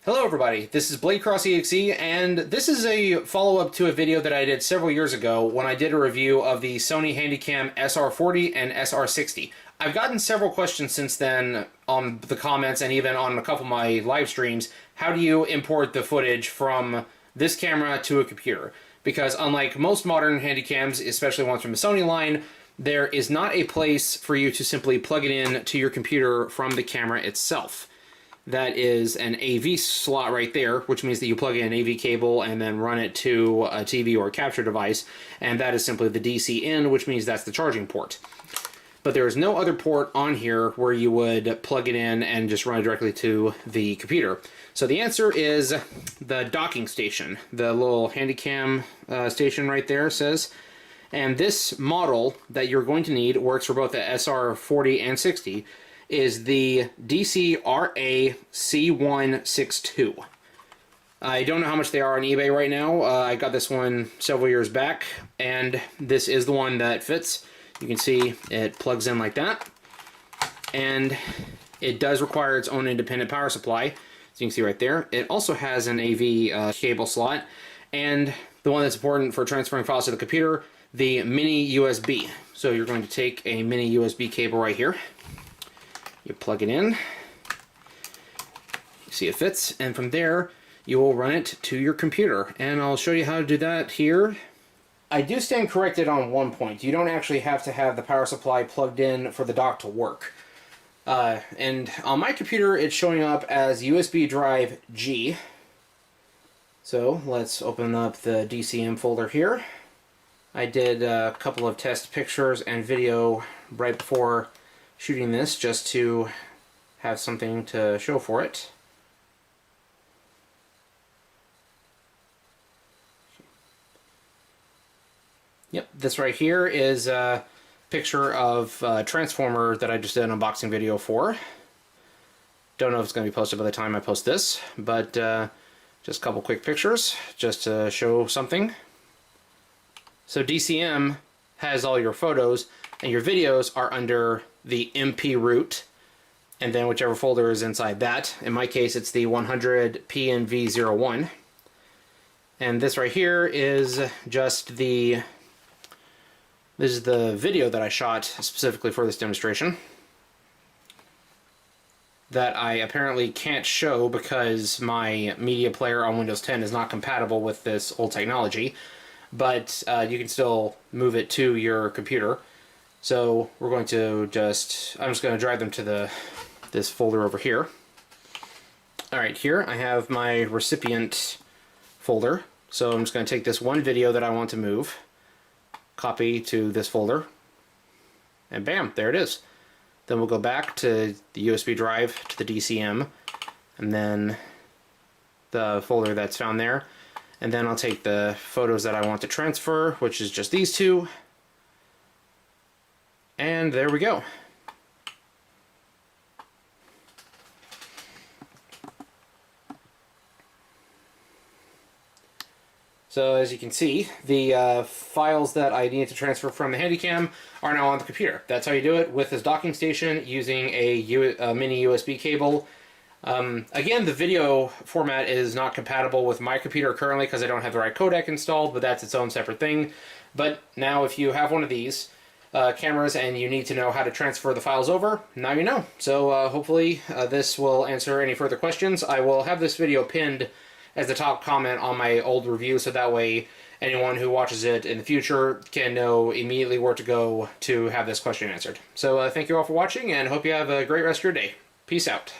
Hello everybody, this is BladeCrossEXE, and this is a follow-up to a video that I did several years ago when I did a review of the Sony Handycam SR40 and SR60. I've gotten several questions since then on the comments and even on a couple of my live streams. How do you import the footage from this camera to a computer? Because unlike most modern Handycams, especially ones from the Sony line, there is not a place for you to simply plug it in to your computer from the camera itself. That is an AV slot right there, which means that you plug in an AV cable and then run it to a TV or a capture device, and that is simply the DC in, which means that's the charging port. But there is no other port on here where you would plug it in and just run it directly to the computer. So the answer is the docking station. The little Handycam station right there says. And this model that you're going to need works for both the SR40 and 60. Is the DC-RA-C162. I don't know how much they are on eBay right now. I got this one several years back, and this is the one that fits. You can see it plugs in like that, and it does require its own independent power supply, as you can see right there. It also has an AV cable slot, and the one that's important for transferring files to the computer, the mini USB. So you're going to take a mini USB cable right here. You plug it in, you see it fits, and from there you will run it to your computer. And I'll show you how to do that here. I do stand corrected on one point. You don't actually have to have the power supply plugged in for the dock to work. And on my computer it's showing up as USB drive G. So let's open up the DCM folder here. I did a couple of test pictures and video right before shooting this just to have something to show for it. Yep, this right here is a picture of a transformer that I just did an unboxing video for. Don't know if it's going to be posted by the time I post this, but just a couple quick pictures just to show something. So DCM has all your photos, and your videos are under the MP root, and then whichever folder is inside that. In my case, it's the 100 PNV01. And this right here is just this is the video that I shot specifically for this demonstration that I apparently can't show because my media player on Windows 10 is not compatible with this old technology, but you can still move it to your computer. So we're going to I'm just going to drag them to this folder over here. Alright, here I have my recipient folder. So I'm just going to take this one video that I want to move, copy to this folder, and bam, there it is. Then we'll go back to the USB drive, to the DCM, and then the folder that's found there. And then I'll take the photos that I want to transfer, which is just these two. And there we go. So as you can see, the files that I need to transfer from the Handycam are now on the computer. That's how you do it with this docking station using a mini USB cable. Again, the video format is not compatible with my computer currently because I don't have the right codec installed, but that's its own separate thing. But now if you have one of these cameras and you need to know how to transfer the files over, now you know. So hopefully this will answer any further questions. I will have this video pinned as the top comment on my old review, so that way anyone who watches it in the future can know immediately where to go to have this question answered. So thank you all for watching, and hope you have a great rest of your day. Peace out.